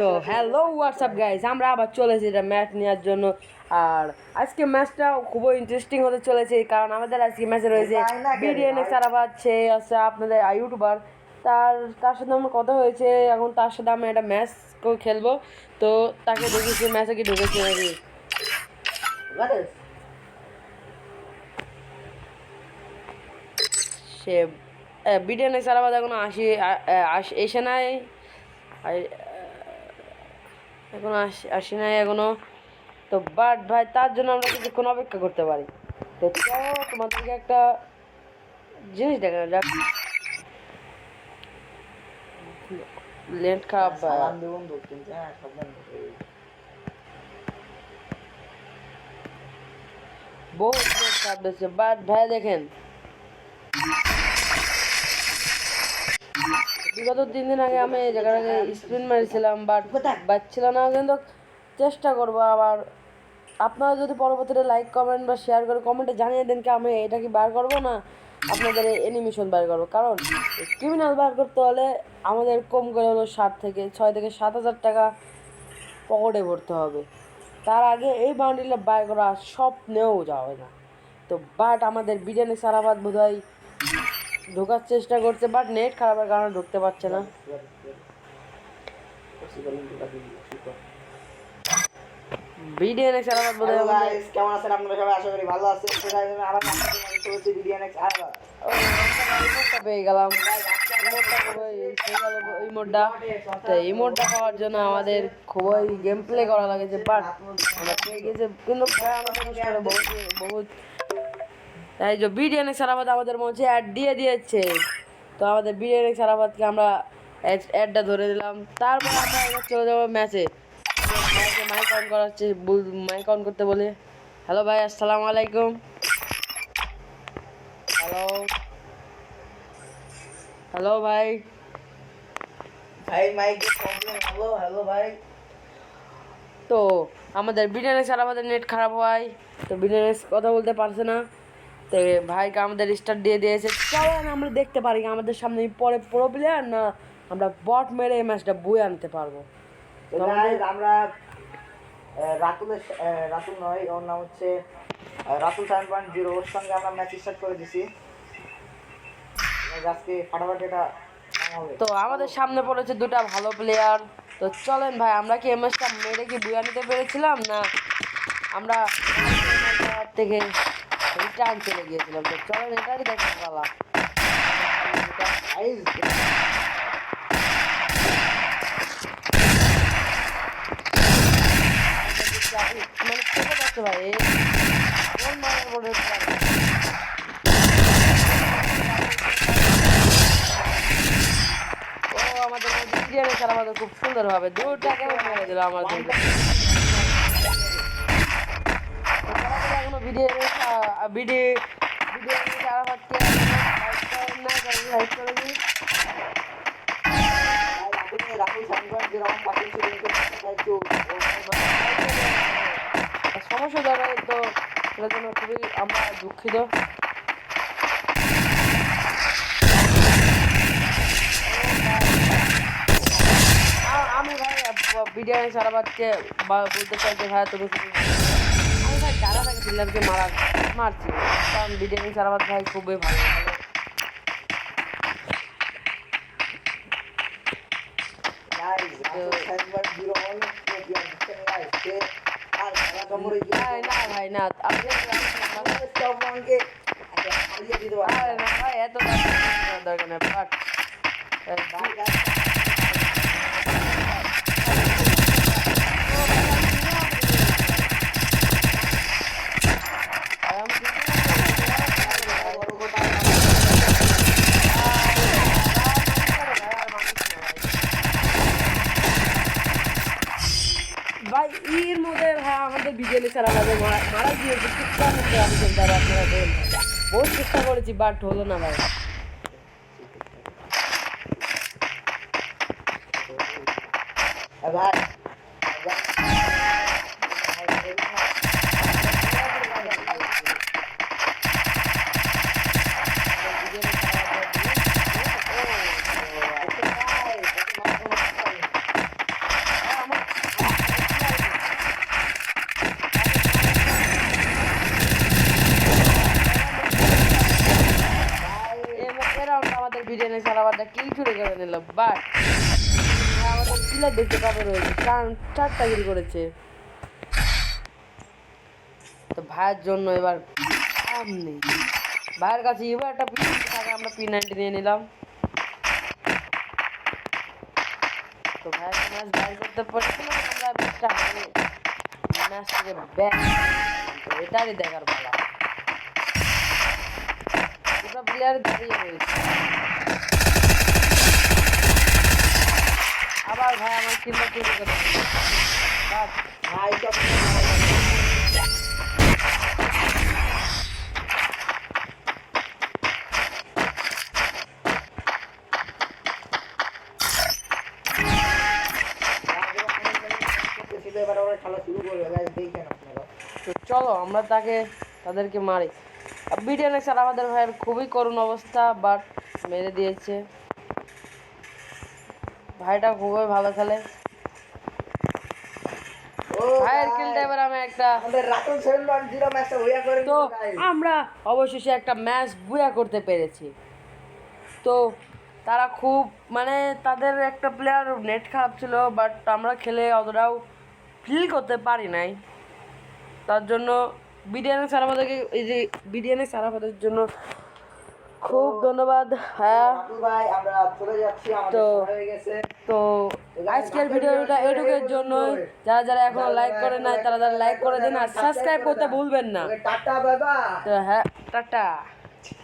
তো hello WhatsApp guys, আমরা আবার চলেছি এটা ম্যাচ নেওয়ার জন্য। আর আজকে ম্যাচটা খুবই ইন্টারেস্টিং হতে চলেছে, কারণ আমাদের আজকে ম্যাচে রয়েছে বিডিএনএ সারাবাদ। সে আছে আপনাদের ইউটিউবার, তার সাথে আমার কথা হয়েছে। এখন তার সাথে আমি একটা ম্যাচ খেলবো, তো তাকে দেখি সে ম্যাচে কি ঢুকেছে নাকি। সে বিডিএনএ সারাবাদ এখনো এসে নাই, এখনো আসি নাই এখনো। তো বাট ভাই, তার জন্য আমরা কিছুক্ষণ অপেক্ষা করতে পারি। তো চলো তোমাদেরকে একটা জিনিস দেখানো যাক। লেন্ট খারাপ বহুত লেন্ট খারাপ দিচ্ছে। বাট ভাই দেখেন, বিগত 3 দিন আগে আমি এই জায়গাটাকে স্পিন মারিছিলাম, বাট বাচ্ছিল না, কিন্তু চেষ্টা করবো আবার। আপনারা যদি পরবর্তীতে লাইক কমেন্ট বা শেয়ার করে কমেন্টে জানিয়ে দেন কি আমি এটা কি বার করবো না আপনাদের অ্যানিমেশন বার করবো। কারণ ক্রিমিনাল বার করতে হলে আমাদের কম করে হলো 6 থেকে 7 টাকা পকেটে ভরতে হবে। তার আগে এই বান্ডিলটা বার করা স্বপ্নেও যাবে না। তো বাট আমাদের বিরিয়ানি সারাবাদ বোধহয় ঢোকার চেষ্টা করছে, বাট নেট খারাপের কারণে ঢুকতে পারছে না। বিডিএনএক্স সারাবাদ বোধহয় কেমন আছেন আপনারা সবাই? আশা করি ভালো আছেন। আবার বিডিএনএক্স আবার পেয়ে গেলাম এই মোডটা। তো এই মোডটা পাওয়ার জন্য আমাদের খুবই গেম প্লে করা লাগেছে, বাট আমরা পেয়ে গেছে। কিন্তু বহুত তাই যে বিডিএনএক্স সারাবাদ আমাদের মধ্যে অ্যাড দিয়ে দিয়েছে। তো আমাদের বিডিএনএক্স সারাবাদকে আমরা অ্যাডটা ধরে দিলাম। তারপর আমরা এবার চলে যাবো ম্যাচে। মাইক অন করাচ্ছি, মাইক অন করতে বলে। হ্যালো ভাই, আসসালামু আলাইকুম। হ্যালো হ্যালো ভাই মাইক প্রবলেম হলো। হ্যালো ভাই। তো আমাদের বিডিএনএক্স আর আমাদের নেট খারাপ হয়, তো বিডিএনএক্স কথা বলতে পারছে না। তো ভাইকে আমাদের স্টার্ট দিয়ে দিয়েছে। চলেন আমরা দেখতে পারি আমাদের সামনে পরে প্রো প্লেয়ার না আমরা বট মেরে এই ম্যাচটা বয়ে আনতে পারবো। আমরা রাতুল নয়, ওর নাম হচ্ছে রাতুল 7.0, ওর সঙ্গে আমরা ম্যাচ স্টার্ট করে দিছি। আজকে ফাটাফাটি এটা হবে। তো আমাদের সামনে পড়েছে দুটা ভালো প্লেয়ার। তো চলেন ভাই, আমরা কি এই ম্যাচটা মেরে কি বয়ে নিতে পেরেছিলাম না আমরা থেকে রিটার্ন চলে গিয়েছিলাম। তো চলেন এটাই দেখতে পালা। মানে চলে যাচ্ছে ভাই, কোন মায়ের বলে আমাদের বিরিয়ানি ছাড়া আমাদের খুব সুন্দরভাবে দুটাকে মেরে দিল আমাদের। এখনো বিরিয়ানি সারাবাদকে লাইক করে দিই। সমস্যা দ্বারা তো এটার জন্য খুবই আমরা দুঃখিত। আমি ভাই বিরিয়ানি সারাবাদকে বলতে চাই যে ভাই তুমি আমি ভাই যারা থাকে প্লেয়ারকে মারছি, কারণ বিরিয়ানি সারাবাদ ভাই খুবই ভালো না ভাই না। এত দরকার নেই, বাট ভাই এর মধ্যে ভাই আমাদের বিজেপি ছাড়া আমাদের মারা গিয়েছে। আপনারা বহুত চেষ্টা করেছি, বাট হলো না ভাই। কিলার দেখতে পাবে রয়েছে, 4টা কিল করেছে। তো ভাইয়ের জন্য এবার সামনে ভাইয়ের কাছে এবার একটা P90 থাকে, আমরা P90 নিয়ে নিলাম। তো ভাইয়ের ম্যাচ বাইর করতে পারছিলাম, আমরা ম্যাচটা হারে ম্যাচ থেকে ব্যাক। তো এটারই দেখার পালা, দুটো প্লেয়ার দাঁড়িয়ে রয়েছে। আবার ভাই আমার কিলটা চুরি করে দিল। বাট ভাই সব এবার ওরা খেলা শুরু করবে, গাইস দেখেন আপনারা। তো চলো আমরা তাদেরকে মারি। বিডিএনএক্স আর আমাদের ভাইয়ের খুবই করুণ অবস্থা, বাট মেরে দিয়েছে। ভাইটা খুবই ভালো খেলে। ও ভাইয়ের কিলটা এবার আমি একটা। আমাদের রাতুল 710 ম্যাচটা হইয়া করে তো দিল গাইস। আমরা অবশেষে একটা ম্যাচ বুয়া করতে পেরেছি। তো তারা খুব মানে তাদের একটা প্লেয়ার নেট খারাপ ছিল, বাট আমরা খেলে অতটাও ফিল করতে পারি নাই। তার জন্য বিডিএনএক্স আর আমাদেরকে এই যে বিডিএনএক্স আর আমাদের জন্য খুব ধন্যবাদ। হ্যাঁ, রাতুল ভাই আমরা চলে যাচ্ছি, আমাদের তো সময় হয়ে গেছে। তো আজকের ভিডিওটা এটুকুর জন্যই। যারা এখনো লাইক করে নাই তারা লাইক করে দিন আর সাবস্ক্রাইব করতে ভুলবেন না। Tata bye bye. তো হ্যাঁ, টাটা।